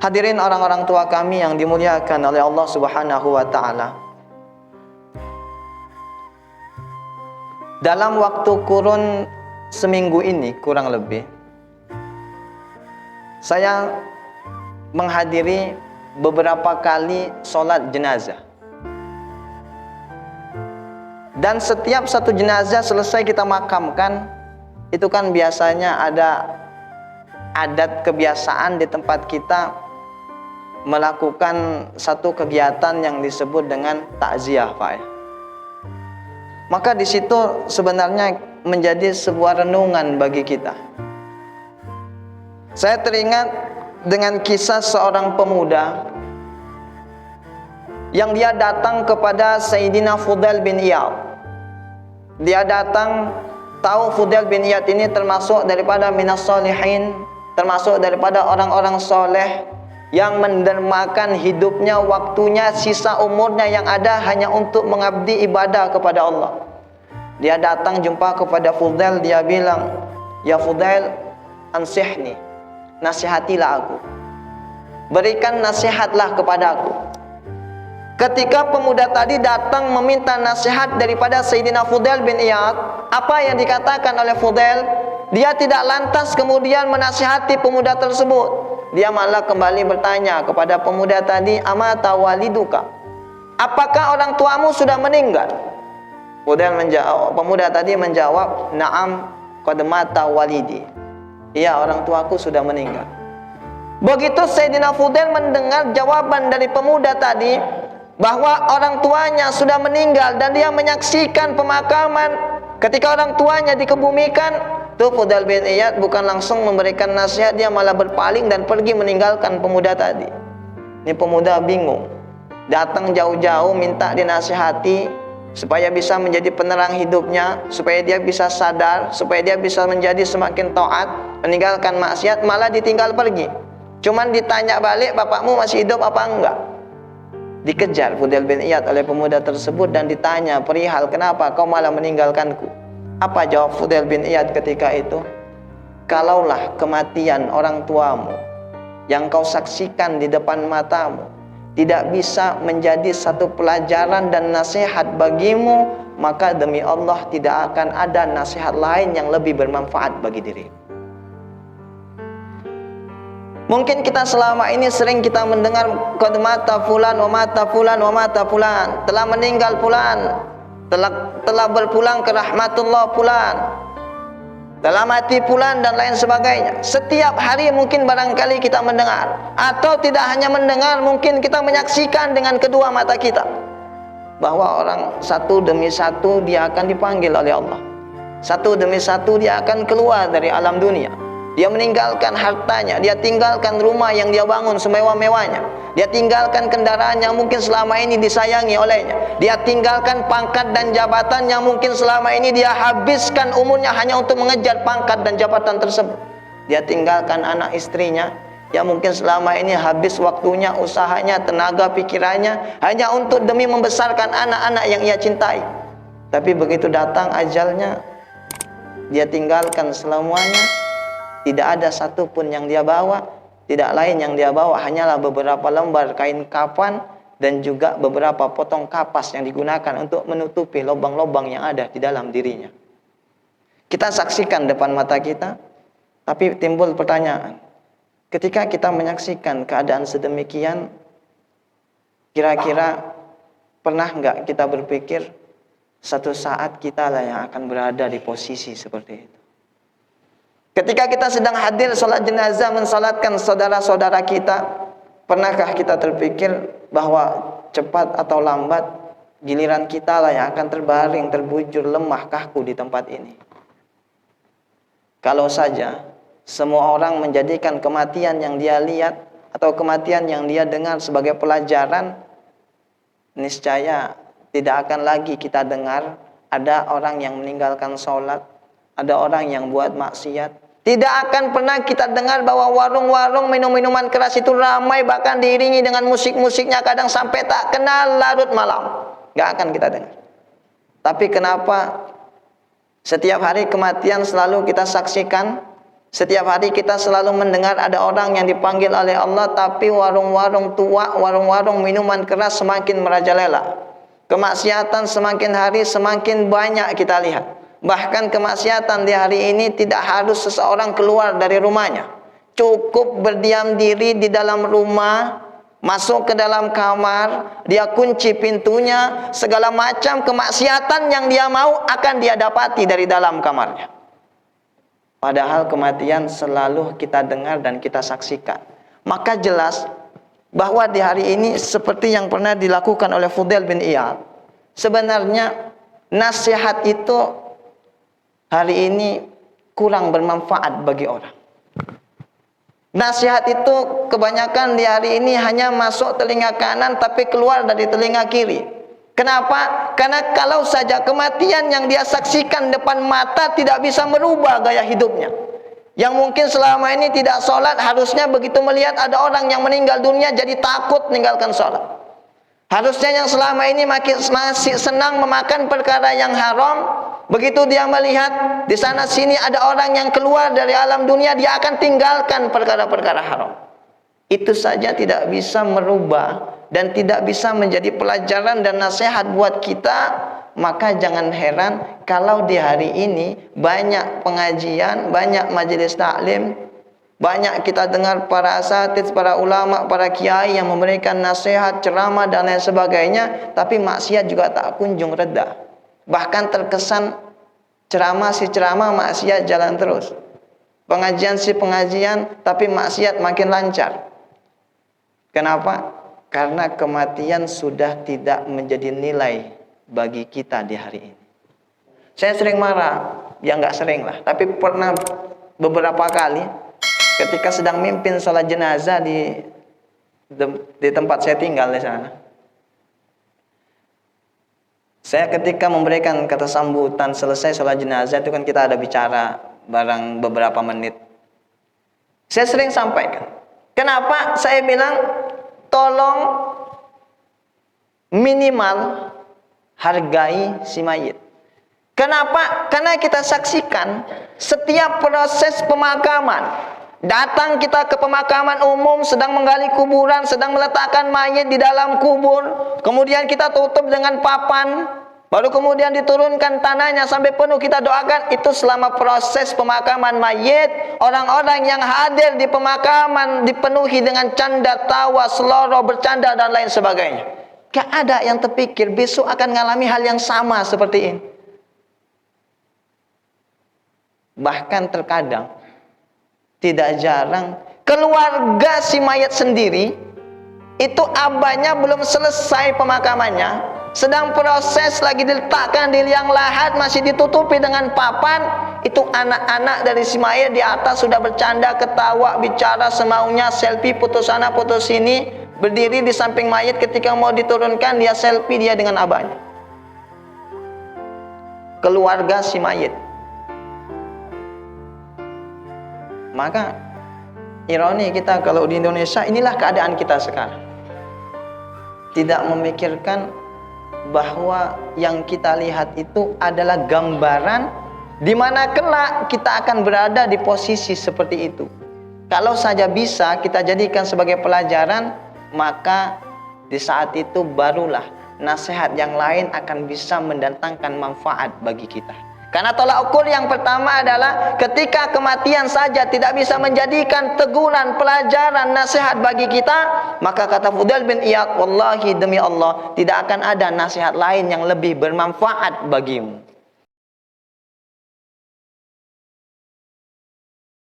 Hadirin orang-orang tua kami yang dimuliakan oleh Allah Subhanahu wa taala. Dalam waktu kurun seminggu ini kurang lebih, saya menghadiri beberapa kali sholat jenazah. Dan setiap satu jenazah selesai kita makamkan, itu kan biasanya ada adat kebiasaan di tempat kita melakukan satu kegiatan yang disebut dengan takziah, Pak ya. Maka di situ sebenarnya menjadi sebuah renungan bagi kita. Saya teringat dengan kisah seorang pemuda yang dia datang kepada Sayyidina Fudail bin Iyad. Dia datang, tahu Fudail bin Iyad ini termasuk daripada minas sholihin, termasuk daripada orang-orang soleh yang mendermakan hidupnya, waktunya, sisa umurnya yang ada hanya untuk mengabdi ibadah kepada Allah. Dia datang jumpa kepada Fudail, dia bilang, "Ya Fudail, ansihni, nasihatilah aku. Berikan nasihatlah kepada aku." Ketika pemuda tadi datang meminta nasihat daripada Sayyidina Fudail bin Iyad, apa yang dikatakan oleh Fudail? Dia tidak lantas kemudian menasihati pemuda tersebut. Dia malah kembali bertanya kepada pemuda tadi, "Amata waliduka?" Apakah orang tuamu sudah meninggal? Pemuda tadi menjawab, "Na'am, qad mata walidi." Iya, orang tuaku sudah meninggal. Begitu Sayyidina Fudail mendengar jawaban dari pemuda tadi bahwa orang tuanya sudah meninggal dan dia menyaksikan pemakaman ketika orang tuanya dikebumikan, tuh Fudail bin Iyad bukan langsung memberikan nasihat, dia malah berpaling dan pergi meninggalkan pemuda tadi. Ini pemuda bingung, datang jauh-jauh minta dinasihati supaya bisa menjadi penerang hidupnya, supaya dia bisa sadar, supaya dia bisa menjadi semakin taat, meninggalkan maksiat, malah ditinggal pergi. Cuman ditanya balik, "Bapakmu masih hidup apa enggak?" Dikejar Fudail bin Iyad oleh pemuda tersebut dan ditanya perihal kenapa kau malah meninggalkanku. Apa jawab Fudail bin Iyad ketika itu? "Kalaulah kematian orang tuamu yang kau saksikan di depan matamu tidak bisa menjadi satu pelajaran dan nasihat bagimu, maka demi Allah tidak akan ada nasihat lain yang lebih bermanfaat bagi dirimu." Mungkin kita selama ini sering kita mendengar qad mata fulan wa mata fulan wa mata fulan, telah meninggal fulan, telah berpulang ke rahmatullah fulan, telah mati fulan dan lain sebagainya. Setiap hari mungkin barangkali kita mendengar, atau tidak hanya mendengar, mungkin kita menyaksikan dengan kedua mata kita bahwa orang satu demi satu dia akan dipanggil oleh Allah. Satu demi satu dia akan keluar dari alam dunia. Dia meninggalkan hartanya, dia tinggalkan rumah yang dia bangun semewah-mewahnya, dia tinggalkan kendaraan yang mungkin selama ini disayangi olehnya, dia tinggalkan pangkat dan jabatan yang mungkin selama ini dia habiskan umurnya hanya untuk mengejar pangkat dan jabatan tersebut. Dia tinggalkan anak istrinya yang mungkin selama ini habis waktunya, usahanya, tenaga pikirannya hanya untuk demi membesarkan anak-anak yang ia cintai. Tapi begitu datang ajalnya, dia tinggalkan selamanya. Tidak ada satupun yang dia bawa, tidak lain yang dia bawa hanyalah beberapa lembar kain kafan dan juga beberapa potong kapas yang digunakan untuk menutupi lubang-lubang yang ada di dalam dirinya. Kita saksikan depan mata kita, tapi timbul pertanyaan. Ketika kita menyaksikan keadaan sedemikian, kira-kira pernah nggak kita berpikir satu saat kita lah yang akan berada di posisi seperti itu? Ketika kita sedang hadir sholat jenazah mensalatkan saudara-saudara kita, pernahkah kita terpikir bahwa cepat atau lambat giliran kita lah yang akan terbaring, terbujur, lemah, kaku di tempat ini? Kalau saja semua orang menjadikan kematian yang dia lihat atau kematian yang dia dengar sebagai pelajaran, niscaya tidak akan lagi kita dengar ada orang yang meninggalkan sholat, ada orang yang buat maksiat. Tidak akan pernah kita dengar bahwa warung-warung minum-minuman keras itu ramai, bahkan diiringi dengan musik-musiknya kadang sampai tak kenal larut malam. Gak akan kita dengar. Tapi kenapa setiap hari kematian selalu kita saksikan, Setiap hari kita selalu mendengar ada orang yang dipanggil oleh Allah, tapi warung-warung tua, warung-warung minuman keras semakin merajalela. Kemaksiatan semakin hari semakin banyak kita lihat. Bahkan kemaksiatan di hari ini tidak harus seseorang keluar dari rumahnya. Cukup berdiam diri di dalam rumah, masuk ke dalam kamar, dia kunci pintunya, segala macam kemaksiatan yang dia mau akan dia dapati dari dalam kamarnya. Padahal kematian selalu kita dengar dan kita saksikan. Maka jelas bahwa di hari ini seperti yang pernah dilakukan oleh Fudail bin Iyad, sebenarnya nasihat itu hari ini kurang bermanfaat bagi orang. Nasihat itu kebanyakan di hari ini hanya masuk telinga kanan tapi keluar dari telinga kiri. Kenapa? Karena kalau saja kematian yang dia saksikan depan mata tidak bisa merubah gaya hidupnya. Yang mungkin selama ini tidak sholat, harusnya begitu melihat ada orang yang meninggal dunia jadi takut meninggalkan sholat. Harusnya yang selama ini masih senang memakan perkara yang haram, begitu dia melihat di sana sini ada orang yang keluar dari alam dunia, dia akan tinggalkan perkara-perkara haram. Itu saja tidak bisa merubah dan tidak bisa menjadi pelajaran dan nasihat buat kita. Maka jangan heran kalau di hari ini banyak pengajian, banyak majelis taklim, banyak kita dengar para asatidz, para ulama, para kiai yang memberikan nasihat, ceramah dan lain sebagainya, tapi maksiat juga tak kunjung reda. Bahkan terkesan ceramah si ceramah, maksiat jalan terus. Pengajian si pengajian, tapi maksiat makin lancar. Kenapa? Karena kematian sudah tidak menjadi nilai bagi kita di hari ini. Saya sering marah, ya nggak sering lah, tapi pernah beberapa kali ketika sedang mimpin sholat jenazah di tempat saya tinggal di sana. Saya ketika memberikan kata sambutan selesai sholat jenazah itu kan kita ada bicara barang beberapa menit. Saya sering sampaikan. Kenapa saya bilang tolong minimal hargai si mayit. Kenapa? Karena kita saksikan setiap proses pemakaman. Datang kita ke pemakaman umum, sedang menggali kuburan, sedang meletakkan mayit di dalam kubur. Kemudian kita tutup dengan papan, baru kemudian diturunkan tanahnya sampai penuh, kita doakan. Itu selama proses pemakaman mayit. Orang-orang yang hadir di pemakaman dipenuhi dengan canda, tawa, seloroh, bercanda dan lain sebagainya. Gak ada yang terpikir besok akan mengalami hal yang sama seperti ini. Bahkan terkadang tidak jarang keluarga si mayat sendiri itu abahnya belum selesai pemakamannya, sedang proses lagi diletakkan di liang lahat, masih ditutupi dengan papan. Itu anak-anak dari si mayat di atas sudah bercanda, ketawa, bicara semaunya, selfie, foto sana, foto sini, berdiri di samping mayat. Ketika mau diturunkan, dia selfie dia dengan abahnya. Keluarga si mayat. Maka ironi kita kalau di Indonesia, inilah keadaan kita sekarang. Tidak memikirkan bahwa yang kita lihat itu adalah gambaran di mana kelak kita akan berada di posisi seperti itu. Kalau saja bisa kita jadikan sebagai pelajaran, maka di saat itu barulah nasihat yang lain akan bisa mendatangkan manfaat bagi kita. Karena tolak ukur yang pertama adalah ketika kematian saja tidak bisa menjadikan teguran, pelajaran, nasihat bagi kita, maka kata Fudail bin Iyad, wallahi demi Allah, tidak akan ada nasihat lain yang lebih bermanfaat bagimu.